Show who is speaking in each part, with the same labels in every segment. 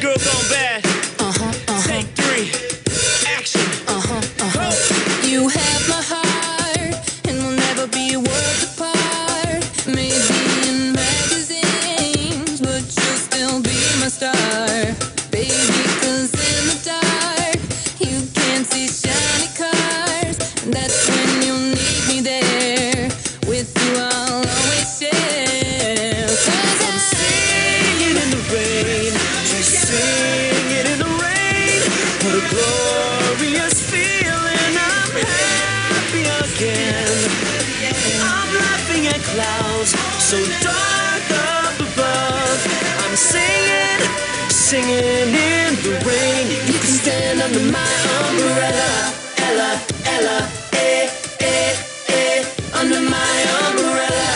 Speaker 1: Girl gone bad. Take three. Action.
Speaker 2: You have my heart, and we'll never be worlds apart. Maybe in magazines, but you'll still be my star, baby. 'Cause in the dark, you can't see shiny cars, and that's when you'll need me there. With you, I'll always share. 'Cause
Speaker 1: I'm singing in the rain, just singing in the rain. What a glorious feeling, I'm happy again. I'm laughing at clouds so dark up above. I'm singing, singing in the rain. You can stand under my umbrella, Ella, Ella, eh, eh, eh. Under my umbrella,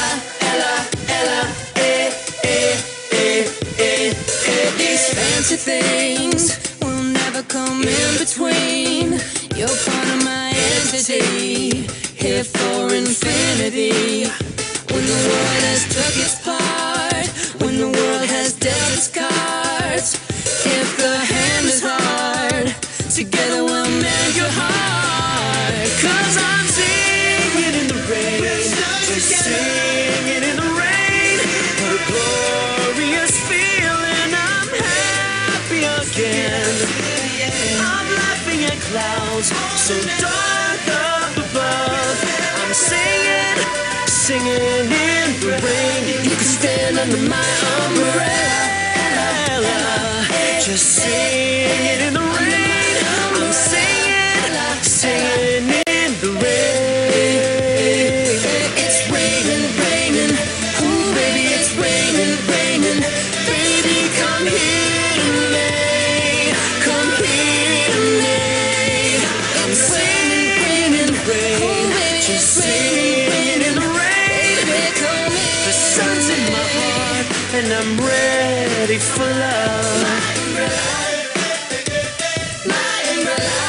Speaker 1: Ella, Ella, eh, eh, eh, eh, eh.
Speaker 2: these fancy things will never come in between. You're part of my entity, here for infinity. When the world has took its part, when the world has dealt its cards, if the hand is hard, together we'll mend your heart.
Speaker 1: 'Cause I'm singing in the rain, just singing in the rain. What a glorious feeling, I'm happy again. I'm laughing at clouds so dark up above. I'm singing, singing in the rain. You can stand under my umbrella, just singing in the rain. I'm singing, singing in the rain.
Speaker 2: It's raining, raining, ooh baby, it's raining, raining. Baby, come here to me, come here to me.
Speaker 1: I'm singing in the rain, just singing in the rain. The sun's in my heart and I'm ready for love.
Speaker 2: My umbrella.